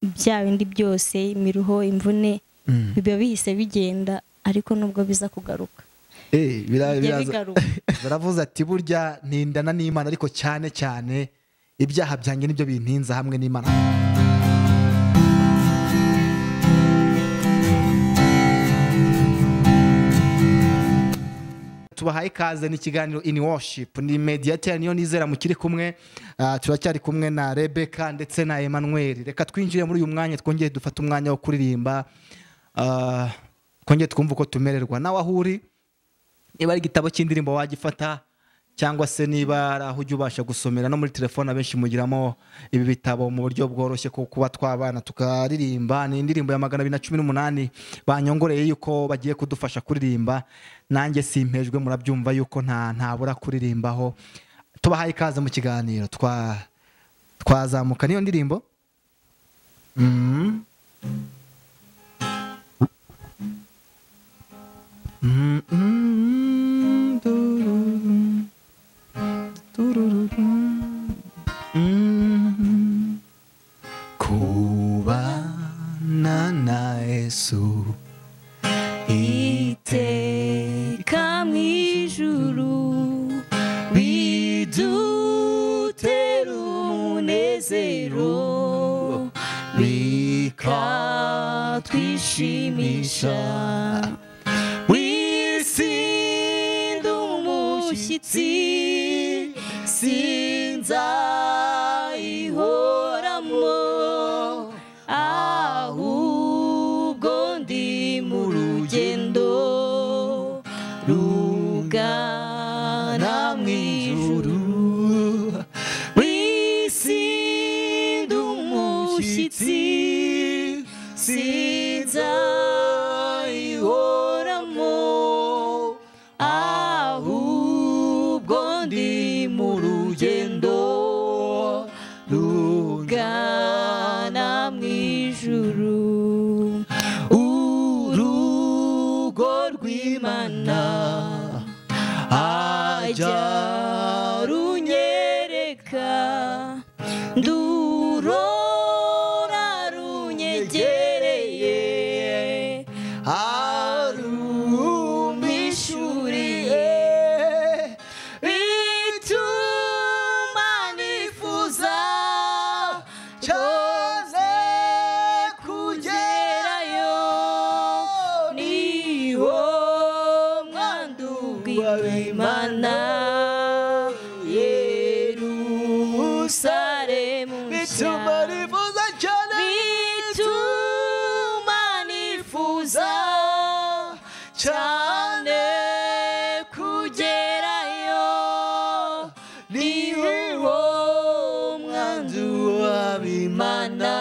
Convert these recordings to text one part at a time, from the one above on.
bya bindi byose imiruho imvune biba bihise bigenda ariko nubwo biza kugaruka baravuze ati burya ntindana n'Imana ariko cyane cyane ibyaha byanjye nibyo bintinza hamwe n'Imana. Tubahaye ikaze n'ikiganiro In Worship, ni Mediator niyo nizera mukiri kumwe. Turacyari kumwe na Rebecca ndetse na Emmanuel. Reka twinjire muri uyu mwanya, twongeye dufata umwanya wo kuririmba, twongeye twumva uko tumererwa. Nawe ahuri, niba ari igitabo cy'indirimbo wagifata, cyangwa se niba ari aho ujya ubasha gusomera, no muri telefone abenshi mugiramo ibi bitabo mu buryo bworoshye ko kuba twabana tukaririmba. Ni indirimbo ya 218 banyongoreye yuko bagiye kudufasha kuririmba, nanjye simpejwe, murabyumva yuko ntabura kuririmbaho. Tubahaye ikaze mu kiganiro, twazamuka niyo ndirimbo. Kubana na Yesu iteka mw'ijuru bidutera umunezero bikatwishimisha wisinda umushyitsi sinzayihoramo ahubwo ndi mu rugendo rugana mw'ijuru wisinda umushyitsi sinzayihoramo ahubwo ndi mu rugendo rugana mw'ijuru. Urugo rw'Imana ajya runyereka ndurora runyegereye arumpishuriye bituma nifuza cyane kugerayo. Niwo mwandu w'Imana Yerusalemu nshya bituma nifuza cyane kugerayo. Niwo mwandu w'Imana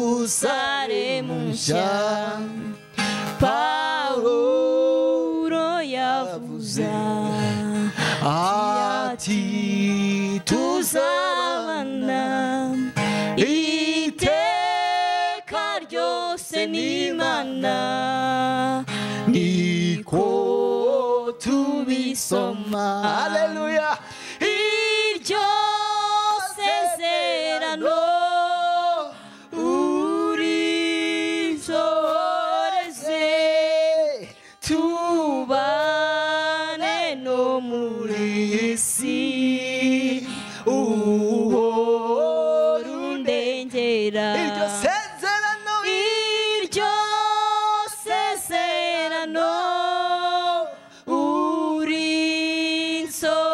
Yerusalemu nshya. Pawulo yavuze ati tuzabana iteka ryose n'Imana, niko tubisoma. Haleluya. Iryo sezerano urisoreze tubane no muri isi uhora undengera. Iryo sezerano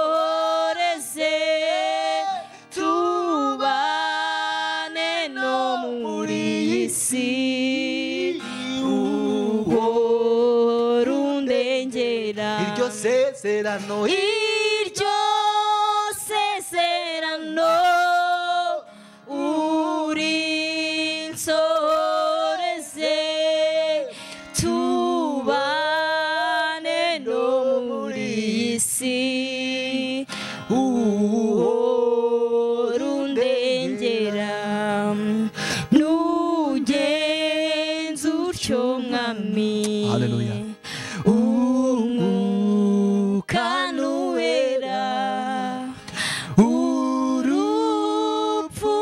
urinsoreze tubane no muri isi uhora undengera. Iryo sezerano urinsoreze tubane no muri isi uhora undengera. Nugenza utyo mwami, Haleluya, umwuka nuwera urupfu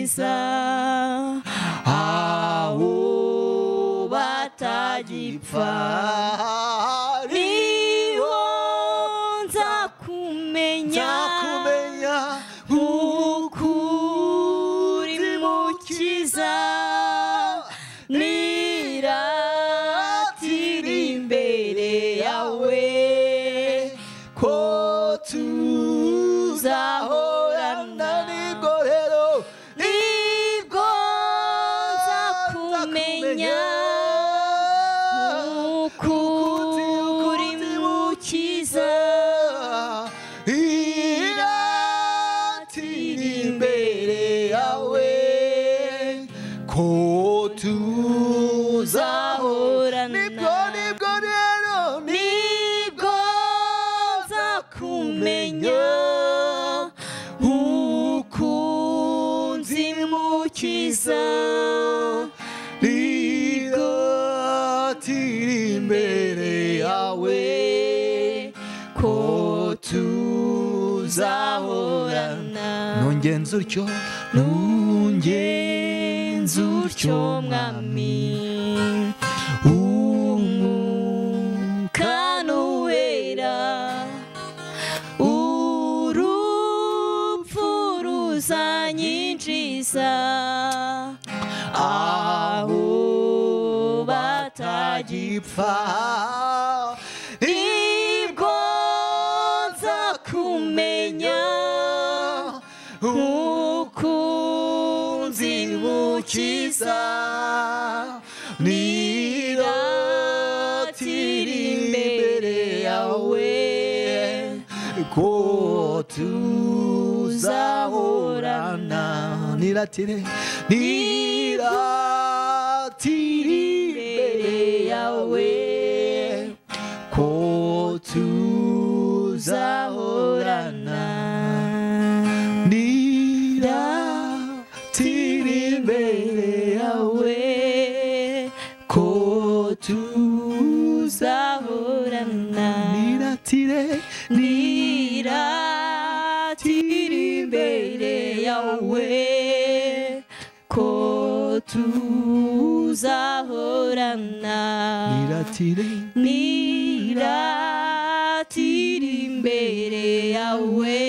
mukiza aho batagipfa niho nzakumenya ukuri mukiza niratira imbere yawe ko tuzahorana nibwo nzakumenya ukuri mukiza niratira imbere yawe ko tuzahorana nibwo nzakumenya ukunzi mukiza niratira imbere yawe ko tuzahorana nungenza utyo mwami umwuka n'uwera urupfu ruzanyinjiza aho batagipfa nibwo nzakumenya ukunzi mukiza niratira imbere yawe ko tuzahorana niratire imbere yawe ko tuzahorana niratira imbere yawe ko tuzahorana niratire imbere yawe ko tuzahorana niratire imbere yawe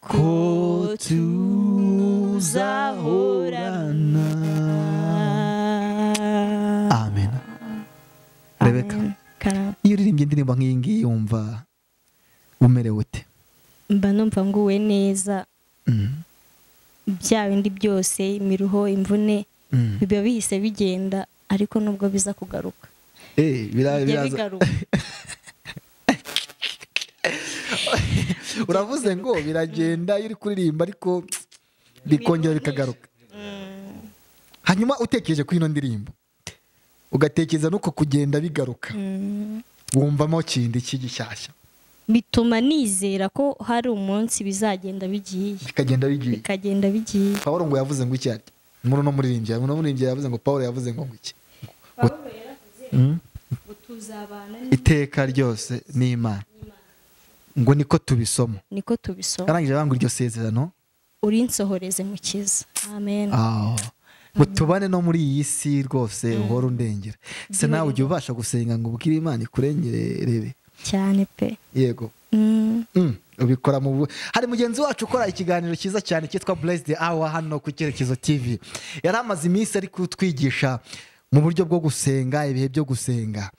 ko tuzahorana. Amen. Rebeka, iyo uririmbye indirimbo nk'iyi ngiyi wumva umerewe ute? Mba numva nguwe neza, bya bindi byose imiruho imvune biba bihise bigenda, ariko nubwo biza kugaruka biraza. Uravuze ngo biragenda iyo uri kuririmba ariko bikongera bikagaruka. Hanyuma utekereje kuri ino ndirimbo ugatekereza nuko kugenda bigaruka, wumvamo kindi cy'igishyashya? Bituma nizera ko hari umunsi bizagenda bigiye, bikagenda bigiye. Pawulo ngo yavuze ngo iki ati? Muri no muririmbyi yavuze ngo Pawulo yavuze ngo iki? Pawulo yaravuze ngo tuzabana iteka ryose n'Imana. Ngo niko tubisoma. Arangije banga iryo sezerano urinsohoreze mukiza. Amen. Ngo tubane no muri iyi si rwose uhora undengera. Se nawe ujye ubasha gusenga ngo ubwire Imana ikurengerere cyane pe? Yego. Ubikora mu hari mugenzi wacu ukora ikiganiro cyiza cyane cyitwa Blessed Hour hano ku Cyerekezo TV. Yari amaze iminsi ari kutwigisha mu buryo bwo gusenga, ibihe byo gusenga.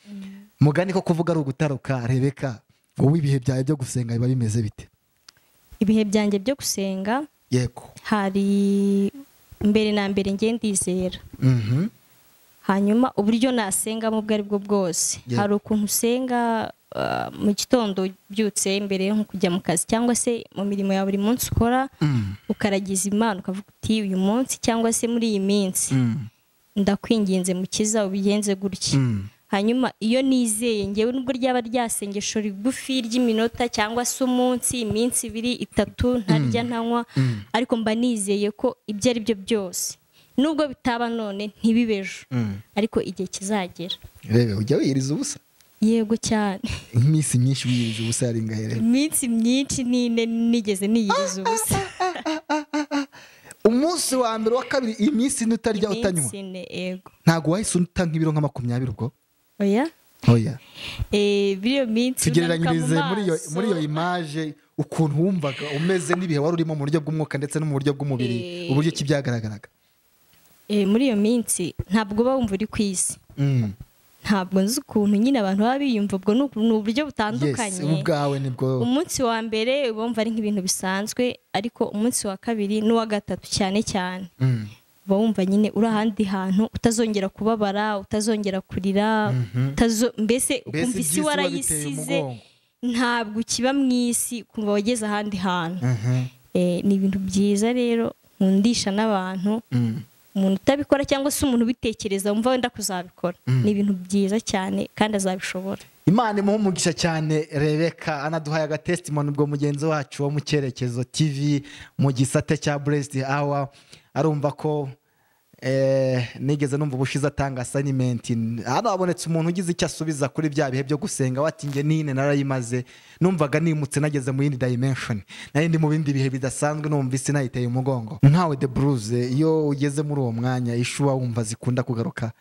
Mugani ko kuvuga ari ugutaruka. Rebeka, wowe ibihe byawe byo gusenga biba bimeze bite? Ibihe byanjye byo gusenga, yego, hari mbere na mbere ngiye ndizera. Hanyuma uburyo nasenga mu bwo ari bwo bwose, hari ukuntu usenga mu gitondo byutse mbere yo kujya mu kazi cyangwa se mu mirimo ya buri munsi ukora, ukaragiza Imana ukavuga uti uyu munsi cyangwa se muri iyi minsi ndakwinginze mukiza ubigenze gutya. Hanyuma iyo nizeye ngewe nubwo ryaba ryasengesho rigufi ry'iminota cyangwa se umunsi, iminsi 2 3 ntarya ntanywa, ariko mba nizeye ko ibyo ari byo byose nubwo bitaba none ntibibejo, ariko igihe kizagera. Rebe ujya wiyiriza ubusa? Yego cyane. Iminsi myinshi wiyiriza ubusa yari ngahere? Iminsi myinshi nigeze niyiriza ubusa. umunsi wa mbere wa kabiri iminsi ine utarya utanywa iminsi ine, yego. ntabwo wahise uta nk'ibiro nka 20 ubwo oya biriyo minsi tugereranyirize muri iyo image ukuntu wumvaga umeze n'ibihe wari urimo mu buryo bw'umwuka ndetse no mu buryo bw'umubiri uburyo ki byagaragaraga. Muri iyo minsi ntabwo uba wumva uri ku isi, ntabwo nzi ukuntu nyine abantu baba biyumva, ubwo ni uburyo butandukanye. ubwawe nibwo umunsi wa mbere uba wumva ari nk'ibintu bisanzwe, ariko umunsi wa kabiri n'uwa gatatu cyane cyane uba wumva nyine uri ahandi hantu, utazongera kubabara, utazongera kurira, mbese ukumva isi warayisize, ntabwo ukiba mu isi, ukumva wageze ahandi hantu. Ni ibintu byiza rero nkundisha n'abantu, umuntu utabikora cyangwa se umuntu ubitekereza wumva wenda kuzabikora, ni ibintu byiza cyane kandi azabishobora. Imana imuha umugisha cyane Rebeka, anaduhaye agatestimony ubwo mugenzi wacu wo mu Cyerekezo TV mu gisate cya Blessed Hour, arumva ko nigeze numva ubushize atanga assignment. Hano habonetse umuntu ugize icyo asubiza kuri bya bihe byo gusenga, wati nge nine narayimaze, numvaga nimutse nageze mu yindi dimension, nari ndi mu bindi bihe bidasanzwe, numva isi nayiteye umugongo. Nkawe The Bruce, iyo ugeze muri uwo mwanya ishuwa wumva zikunda kugaruka,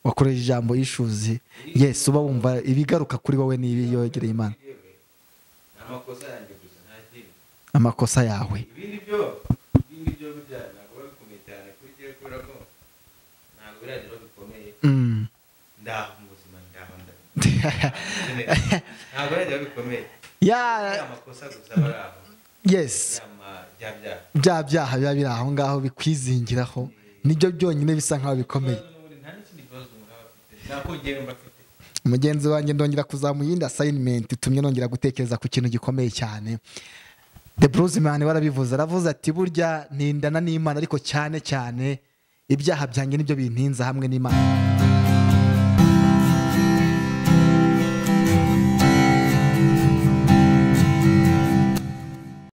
wakoresha ijambo issues, yes, uba wumva ibigaruka kuri wowe nibi yogereye Imana? Amakosa yanjye gusa nta kindi. Amakosa yawe Ibindi byo bijyana ntabwo bikomeye cyane kuri cyo kubera ko ntabwo biragira bikomeye. Ndaho mu buzima ndabanda. Ntabwo biragira bikomeye. Amakosa gusa baraho. Yes. Bya byaha biba biri aho ngaho bikwizingiraho, nibyo byonyine bisa nkaho bikomeye. Mugenzi wanjye ndongera kuzamu yindi assignment itumye nongera gutekereza ku kintu gikomeye cyane. The Bruce man warabivuze, aravuze ati burya ntindana n'Imana, ariko cyane cyane ibyaha byanjye nibyo bintinza hamwe n'Imana.